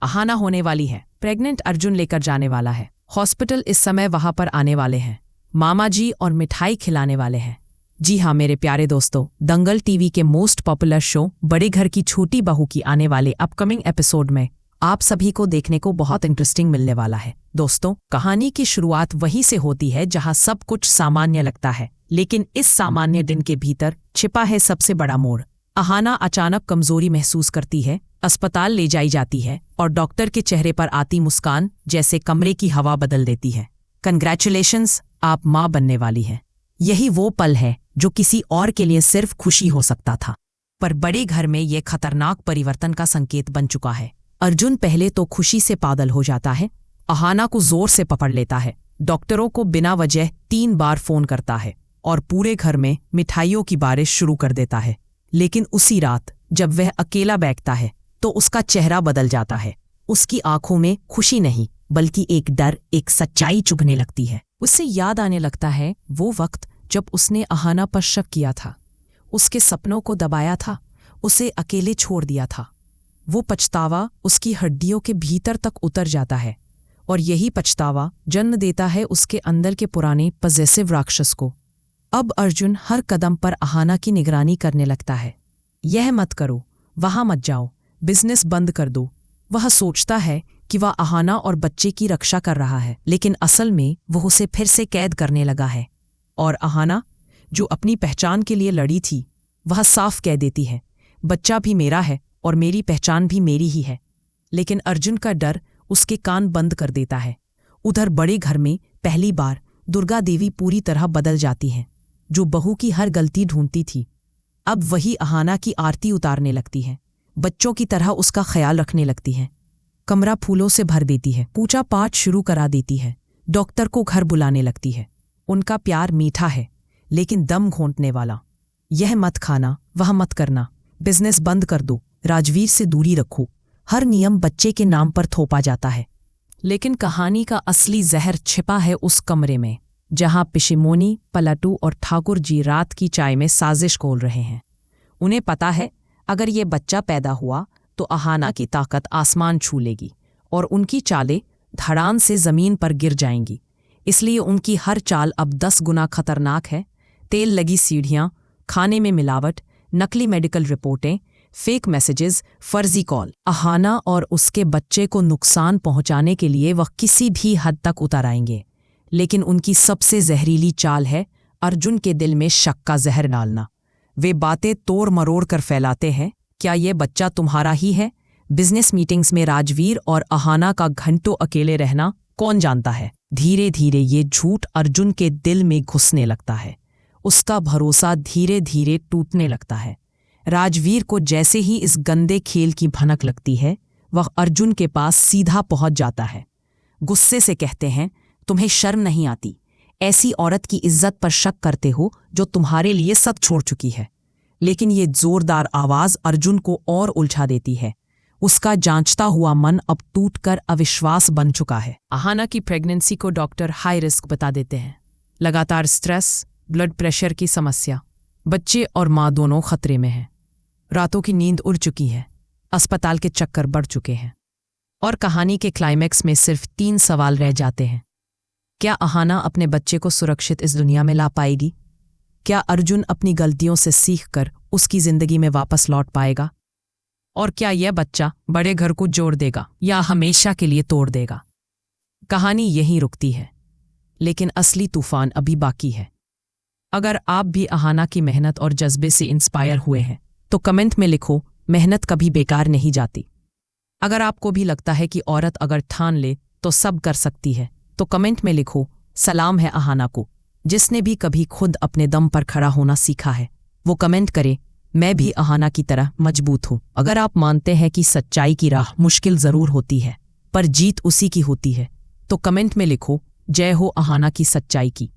अहाना होने वाली है। प्रेग्नेंट अर्जुन लेकर जाने वाला है हॉस्पिटल। इस समय वहां पर आने वाले हैं मामा जी और मिठाई खिलाने वाले हैं। जी हाँ मेरे प्यारे दोस्तों, दंगल टीवी के मोस्ट पॉपुलर शो बड़े घर की छोटी बहू की आने वाले अपकमिंग एपिसोड में आप सभी को देखने को बहुत इंटरेस्टिंग मिलने वाला है। दोस्तों, कहानी की शुरुआत वहीं से होती है जहां सब कुछ सामान्य लगता है, लेकिन इस सामान्य दिन के भीतर छिपा है सबसे बड़ा मोड़। अहाना अचानक कमजोरी महसूस करती है, अस्पताल ले जाई जाती है और डॉक्टर के चेहरे पर आती मुस्कान जैसे कमरे की हवा बदल देती है। कंग्रेचुलेशंस, आप माँ बनने वाली हैं। यही वो पल है जो किसी और के लिए सिर्फ खुशी हो सकता था, पर बड़े घर में ये खतरनाक परिवर्तन का संकेत बन चुका है। अर्जुन पहले तो खुशी से पागल हो जाता है, अहाना को जोर से पकड़ लेता है, डॉक्टरों को बिना वजह 3 बार फोन करता है और पूरे घर में मिठाइयों की बारिश शुरू कर देता है। लेकिन उसी रात जब वह अकेला बैठता है तो उसका चेहरा बदल जाता है। उसकी आंखों में खुशी नहीं बल्कि एक डर, एक सच्चाई चुभने लगती है। उससे याद आने लगता है वो वक्त जब उसने अहाना पर शक किया था, उसके सपनों को दबाया था, उसे अकेले छोड़ दिया था। वो पछतावा उसकी हड्डियों के भीतर तक उतर जाता है और यही पछतावा जन्म देता है उसके अंदर के पुराने पजेसिव राक्षस को। अब अर्जुन हर कदम पर अहाना की निगरानी करने लगता है। यह मत करो, वहां मत जाओ, बिजनेस बंद कर दो। वह सोचता है कि वह अहाना और बच्चे की रक्षा कर रहा है, लेकिन असल में वह उसे फिर से कैद करने लगा है। और अहाना, जो अपनी पहचान के लिए लड़ी थी, वह साफ कह देती है, बच्चा भी मेरा है और मेरी पहचान भी मेरी ही है। लेकिन अर्जुन का डर उसके कान बंद कर देता है। उधर बड़े घर में पहली बार दुर्गा देवी पूरी तरह बदल जाती हैं, जो बहू की हर गलती ढूंढती थी। अब वही अहाना की आरती उतारने लगती है, बच्चों की तरह उसका ख्याल रखने लगती है, कमरा फूलों से भर देती है, पूजा पाठ शुरू करा देती है, डॉक्टर को घर बुलाने लगती है। उनका प्यार मीठा है लेकिन दम घोंटने वाला। यह मत खाना, वह मत करना, बिजनेस बंद कर दो, राजवीर से दूरी रखो, हर नियम बच्चे के नाम पर थोपा जाता है। लेकिन कहानी का असली जहर छिपा है उस कमरे में जहां पिशिमोनी, पलटू और ठाकुर जी रात की चाय में साजिश खोल रहे हैं। उन्हें पता है अगर ये बच्चा पैदा हुआ तो अहाना की ताकत आसमान छू लेगी और उनकी चालें धड़ाम से जमीन पर गिर जाएंगी। इसलिए उनकी हर चाल अब 10 गुना खतरनाक है। तेल लगी सीढ़ियां, खाने में मिलावट, नकली मेडिकल रिपोर्टें, फेक मैसेजेस, फर्जी कॉल। अहाना और उसके बच्चे को नुकसान पहुंचाने के लिए वह किसी भी हद तक उतर आएंगे। लेकिन उनकी सबसे जहरीली चाल है अर्जुन के दिल में शक का जहर डालना। वे बातें तोड़ मरोड़ कर फैलाते हैं, क्या ये बच्चा तुम्हारा ही है? बिजनेस मीटिंग्स में राजवीर और अहाना का घंटों अकेले रहना कौन जानता है? धीरे धीरे ये झूठ अर्जुन के दिल में घुसने लगता है। उसका भरोसा धीरे धीरे टूटने लगता है। राजवीर को जैसे ही इस गंदे खेल की भनक लगती है, वह अर्जुन के पास सीधा पहुंच जाता है। गुस्से से कहते हैं, तुम्हें शर्म नहीं आती? ऐसी औरत की इज्जत पर शक करते हो जो तुम्हारे लिए सब छोड़ चुकी है। लेकिन ये जोरदार आवाज अर्जुन को और उलझा देती है। उसका जांचता हुआ मन अब टूटकर अविश्वास बन चुका है। अहाना की प्रेगनेंसी को डॉक्टर हाई रिस्क बता देते हैं। लगातार स्ट्रेस, ब्लड प्रेशर की समस्या, बच्चे और माँ दोनों खतरे में हैं। रातों की नींद उड़ चुकी है, अस्पताल के चक्कर बढ़ चुके हैं और कहानी के क्लाइमैक्स में सिर्फ 3 सवाल रह जाते हैं। क्या अहाना अपने बच्चे को सुरक्षित इस दुनिया में ला पाएगी? क्या अर्जुन अपनी गलतियों से सीखकर उसकी जिंदगी में वापस लौट पाएगा? और क्या यह बच्चा बड़े घर को जोड़ देगा या हमेशा के लिए तोड़ देगा? कहानी यहीं रुकती है, लेकिन असली तूफान अभी बाकी है। अगर आप भी अहाना की मेहनत और जज्बे से इंस्पायर हुए हैं तो कमेंट में लिखो, मेहनत कभी बेकार नहीं जाती। अगर आपको भी लगता है कि औरत अगर ठान ले तो सब कर सकती है, तो कमेंट में लिखो, सलाम है अहाना को, जिसने भी कभी खुद अपने दम पर खड़ा होना सीखा है। वो कमेंट करे, मैं भी अहाना की तरह मजबूत हूं। अगर आप मानते हैं कि सच्चाई की राह मुश्किल जरूर होती है पर जीत उसी की होती है, तो कमेंट में लिखो, जय हो अहाना की सच्चाई की।